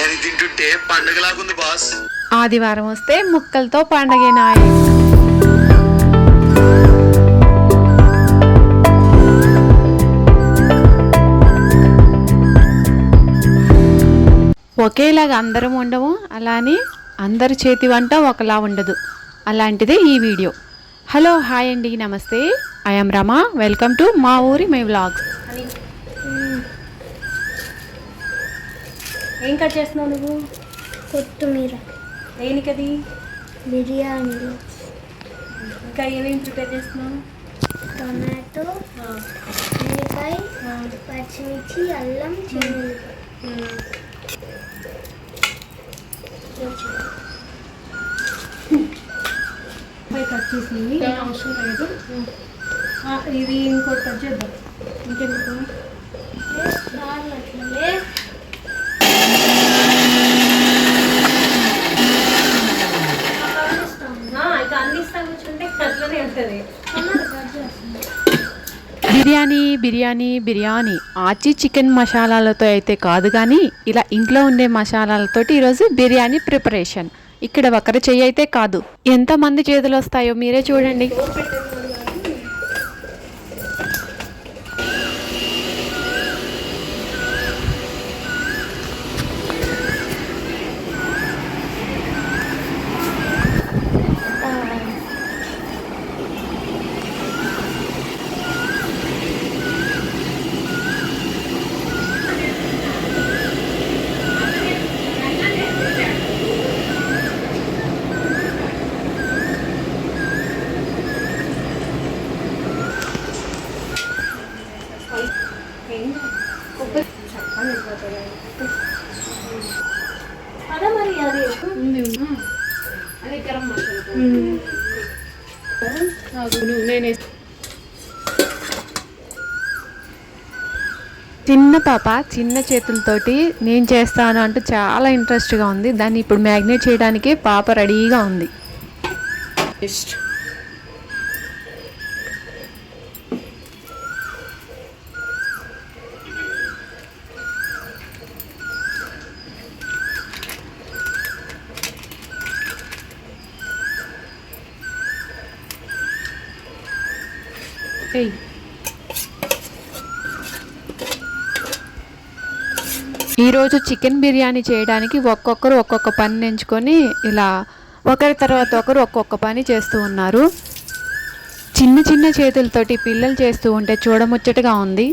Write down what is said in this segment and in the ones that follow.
బిర్యానీ తింటుంటే పండగలాగుంది బాస్. ఆదివారం వస్తే ముక్కలతో పండగేనాయి. ఒకేలాగా అందరం ఉండము, అలానే అందరి చేతి వంట ఒకలా ఉండదు. అలాంటిదే ఈ వీడియో. హలో, హాయ్ అండి, నమస్తే. I'm Rama. వెల్కమ్ టు మా ఊరి మై వ్లాగ్స్. ఏం కట్ చేస్తున్నావు నువ్వు? కొత్తిమీర. దేనికది? బిర్యానీలో. ఇంకా ఏమేమి ప్రిపేర్ చేస్తున్నావు? టొమాటో, ఉల్లిపాయ, పచ్చిమిర్చి, అల్లం, చిన్నుల్లిపాయ. కట్ చేసింది అవసరం లేదు. ఇది ఇంకోటి కట్ చేద్దాం. ఇంకెందుకు? అట్లనే ఇక అన్ని ఇస్తాను కూర్చుంటే అట్లనే ఉంటుంది. బిర్యానీ ఆచి చికెన్ మసాలాలతో అయితే కాదు, కానీ ఇలా ఇంట్లో ఉండే మసాలాలతోటి ఈరోజు బిర్యానీ ప్రిపరేషన్. ఇక్కడ ఒకరి చెయ్యి అయితే కాదు, ఎంతమంది చేతులు వస్తాయో మీరే చూడండి. అదే మరి అది అదే గరం మసాలా నేనే. చిన్న పాప చిన్న చేతులతోటి నేను చేస్తాను అంటూ చాలా ఇంట్రెస్ట్గా ఉంది. దాన్ని ఇప్పుడు మ్యాగ్నేట్ చేయడానికి పాప రెడీగా ఉంది. ఈరోజు చికెన్ బిర్యానీ చేయడానికి ఒక్కొక్కరు ఒక్కొక్క పని ఎంచుకొని ఇలా ఒకరి తర్వాత ఒకరు ఒక్కొక్క పని చేస్తూ ఉన్నారు. చిన్న చిన్న చేతులతోటి పిల్లలు చేస్తూ ఉంటే చూడముచ్చటగా ఉంది.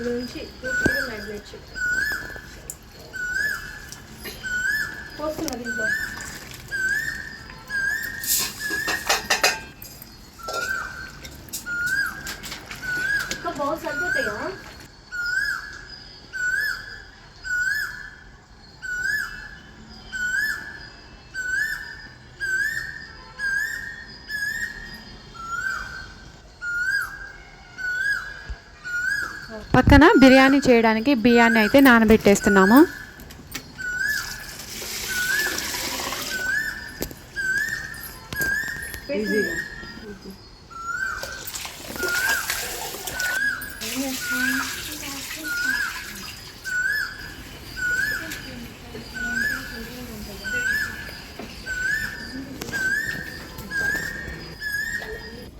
నుంచి మ్యాగ్నేట్ పోస్తున్నా దీంట్లో. ఇంకా బాగా సరిపోతాయా? పక్కన బిర్యానీ చేయడానికి బియ్యాన్ని అయితే నానబెట్టేస్తున్నాము.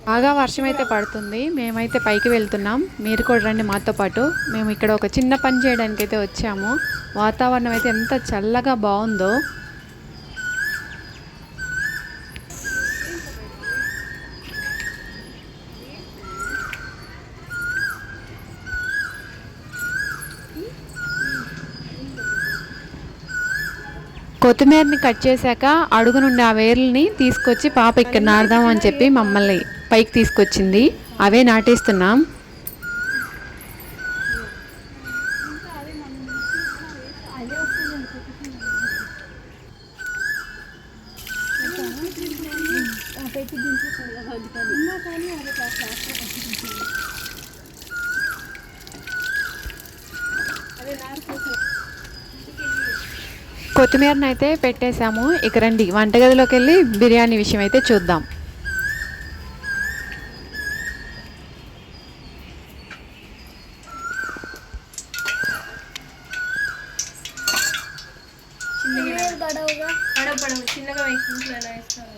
బాగా వర్షం అయితే పడుతుంది. మేమైతే పైకి వెళ్తున్నాం, మీరు కూడా రండి మాతో పాటు. మేము ఇక్కడ ఒక చిన్న పని చేయడానికి అయితే వచ్చాము. వాతావరణం అయితే ఎంత చల్లగా బాగుందో. కొత్తిమీరని కట్ చేశాక అడుగు నుండి ఆ వేర్లని తీసుకొచ్చి పాప ఇక్కడ నాడదాం అని చెప్పి మమ్మల్ని పైకి తీసుకొచ్చింది. అవే నాటేస్తున్నాం. కొత్తిమీరను అయితే పెట్టేశాము. ఇక రండి వంటగదిలోకి వెళ్ళి బిర్యానీ విషయం అయితే చూద్దాం. పడవుగా పడవ చిన్నగా వేసి ఇంట్లో ఎలా వేస్తాను.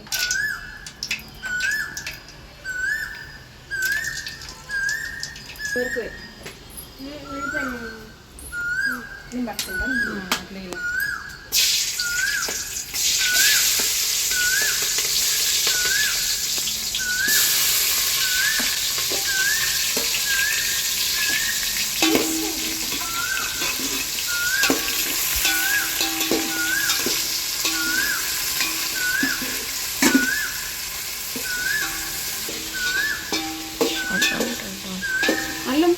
ఊరికి నేను పట్టుకుంటాను అట్లా ఇలా. అల్లం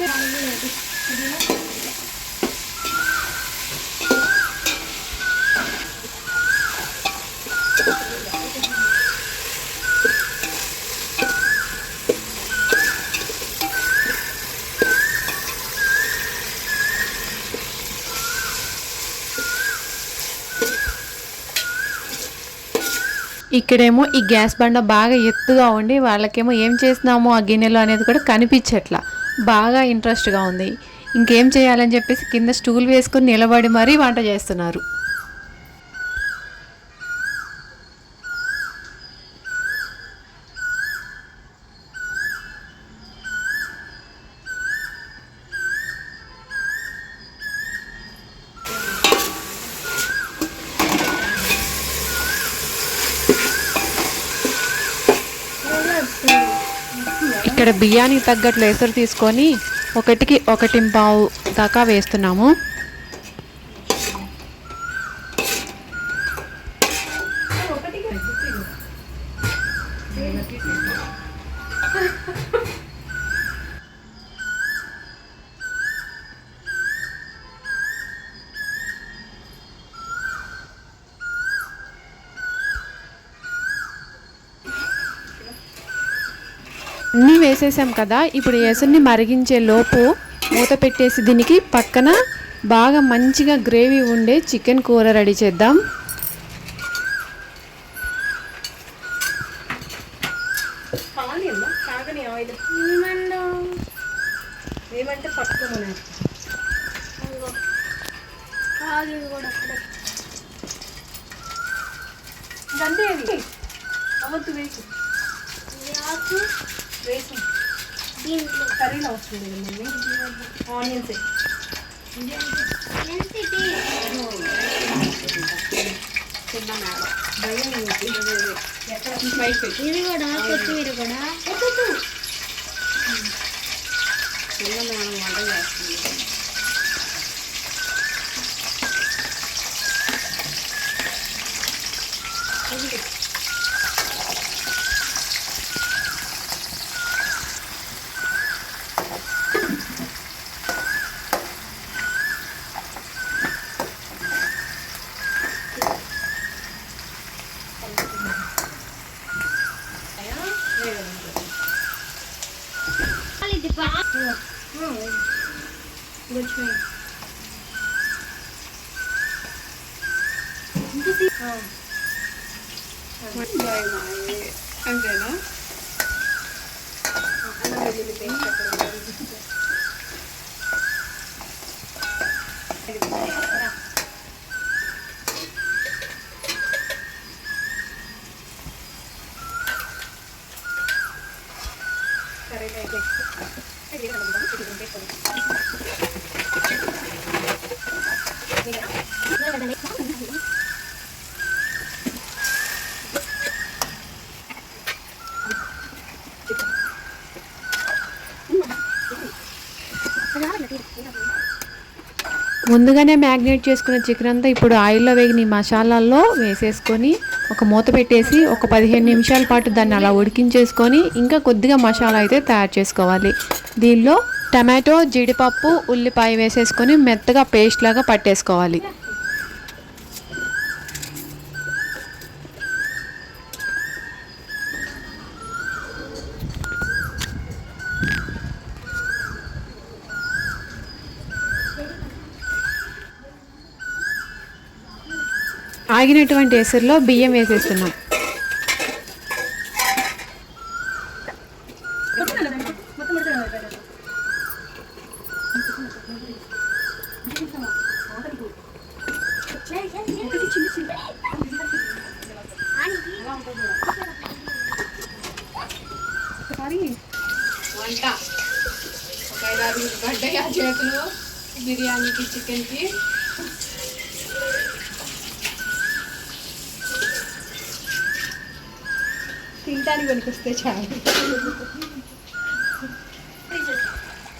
ఇక్కడేమో ఈ గ్యాస్ బండ బాగా ఎత్తుగా ఉండి వాళ్ళకేమో ఏం చేస్తున్నామో ఆ గిన్నెలో అనేది కూడా కనిపించట్లా. బాగా ఇంట్రెస్ట్గా ఉంది. ఇంకేం చేయాలని చెప్పేసి కింద స్టూల్ వేసుకుని నిలబడి మరీ వంట చేస్తున్నారు. ఇక్కడ బియ్యానికి తగ్గట్లు ఎసరు తీసుకొని 1కి 1.5 దాకా వేస్తున్నాము. అన్నీ వేసేసాం కదా. ఇప్పుడు ఎసరుని మరిగించే లోపు మూత పెట్టేసి దీనికి పక్కన బాగా మంచిగా గ్రేవీ ఉండే చికెన్ కూర రెడీ చేద్దాం. కాని అమ్మా కాగని ఆయిల్ ఏమంటే పట్టుకోమని కాదు కూడా అంతే అది అవద్దు వేసి ఆకు వేసి దీంట్లో కర్రీలో వస్తుంది మమ్మీ ఆనియన్స్ చిన్న మేడం భయం ఏంటి ఎక్కడ పైకి ఇది కూడా కొత్తిమీర కూడా చిన్న మేడం వంట చేస్తుంది. అంతేనా ముందుగానే మ్యాగ్నేట్ చేసుకున్న చికెన్ అంతా ఇప్పుడు ఆయిల్లో వేగిన ఈ మసాలాల్లో వేసేసుకొని ఒక మూత పెట్టేసి ఒక 15 నిమిషాల పాటు దాన్ని అలా ఉడికించేసుకొని ఇంకా కొద్దిగా మసాలా అయితే తయారు చేసుకోవాలి. దీనిలో టమాటో, జీడిపప్పు, ఉల్లిపాయ వేసేసుకొని మెత్తగా పేస్ట్ లాగా పట్టేసుకోవాలి. కాగినటువంటి ఎసురులో బియ్యం వేసేస్తున్నాం. వంట ఒక 5-6 పడ్డాయి ఆ చేతులు బిర్యానీకి చికెన్కి. తింటానికి పనికొస్తే చాలు.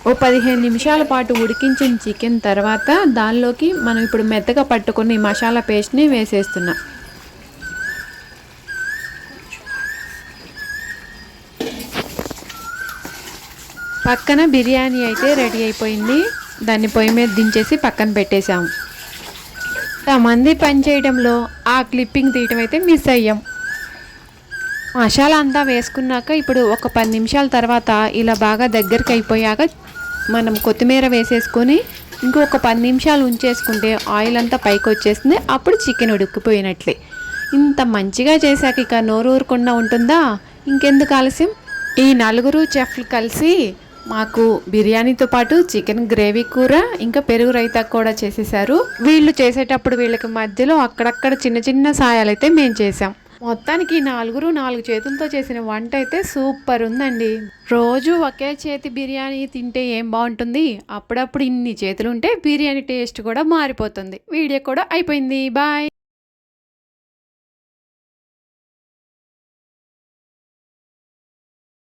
ఓ 15 నిమిషాల పాటు ఉడికించిన చికెన్ తర్వాత దానిలోకి మనం ఇప్పుడు మెత్తగా పట్టుకుని మసాలా పేస్ట్ని వేసేస్తున్నాం. పక్కన బిర్యానీ అయితే రెడీ అయిపోయింది. దాన్ని పొయ్యి మీద దించేసి పక్కన పెట్టేశాము. ఇంతమంది పని చేయడంలో ఆ క్లిప్పింగ్ తీయటం అయితే మిస్ అయ్యాం. మసాలా అంతా వేసుకున్నాక ఇప్పుడు ఒక 10 నిమిషాల తర్వాత ఇలా బాగా దగ్గరికి అయిపోయాక మనం కొత్తిమీర వేసేసుకొని ఇంకొక 10 నిమిషాలు ఉంచేసుకుంటే ఆయిల్ అంతా పైకి వచ్చేస్తుంది. అప్పుడు చికెన్ ఉడికిపోయినట్లే. ఇంత మంచిగా చేశాక ఇక నోరు ఊరకుండా ఉంటుందా? ఇంకెందుకు ఆలస్యం? ఈ 4 చెఫ్లు కలిసి మాకు బిర్యానీతో పాటు చికెన్ గ్రేవీ కూర ఇంకా పెరుగు రైతా కూడా చేసేసారు. వీళ్ళు చేసేటప్పుడు వీళ్ళకి మధ్యలో అక్కడక్కడ చిన్న చిన్న సాయాలైతే మేము చేసాం. మొత్తానికి 4 చేతులతో చేసిన వంట అయితే సూపర్ ఉందండి. రోజు ఒకే చేతి బిర్యానీ తింటే ఏం బాగుంటుంది, అప్పుడప్పుడు ఇన్ని చేతులు ఉంటే బిర్యానీ టేస్ట్ కూడా మారిపోతుంది. వీడియో కూడా అయిపోయింది. బాయ్.